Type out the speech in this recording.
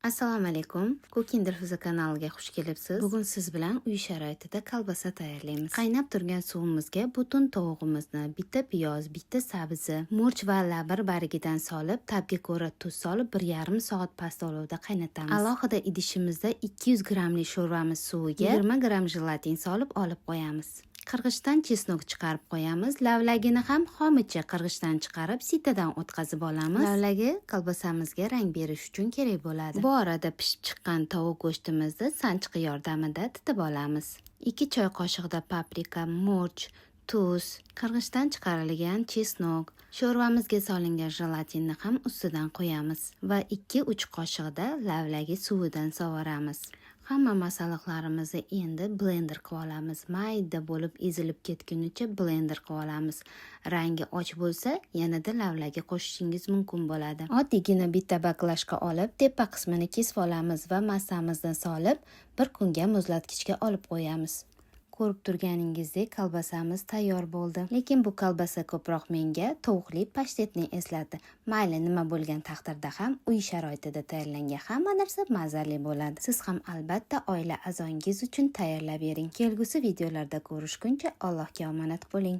Assalomu alaykum. Cooking Dilfuza kanaliga xush kelibsiz. Bugun siz bilan uy sharoitida kolbasa tayyorlaymiz. Qaynab turgan suvimizga butun tovuqimizni, bitta piyoz, bitta sabzi, murch va labir barigidan solib, tabga ko'ra tuz solib 1,5 soat past olovda qaynatamiz. Alohida idishimizda 200 grammli sho'rvamiz suviga 20 gram jelatin solib olib qo'yamiz. Qirg'ichdan chesnok chiqarib qo'yamiz. Lavlagini ham xomicha qirg'ichdan chiqarib sitadan o'tkazib olamiz. Lavlagi kolbasamizga rang berish uchun kerak bo'ladi. Bu orada pishib chiqqan tovuq go'shtimizni sanchqi yordamida titib olamiz. 2 choy qoshiqda paprika, murch, tuz, qirg'ichdan chiqarilgan chesnok, sho'rvamizga solingan jelatinni ham ustidan qo'yamiz va 2-3 qoshiqda lavlagi suvidan sovuramiz. Hamma masalliqlarimizni endi blender qilib olamiz. Mayda bo'lib ezilib ketgunicha blender qilib olamiz. Rangi och bo'lsa, yanada lavlagi qo'shishingiz mumkin bo'ladi. Oddiygina bitta baklashka olib, tepa qismini kesib olamiz va massamizni solib, bir kunga muzlatgichga olib qo'yamiz. Ko'rib turganingizdek kolbasamiz tayyor bo'ldi. Lekin bu kolbasa ko'proq menga tovuqli pashtetni eslatdi. Mayli nima bo'lgan taqdirda ham uy sharoitida tayyorlangan hamma narsa mazali bo'ladi. Siz ham albatta oila a'zoyingiz uchun tayyorlab bering. Kelgusi videolarda ko'rishguncha Allohga omonat bo'ling.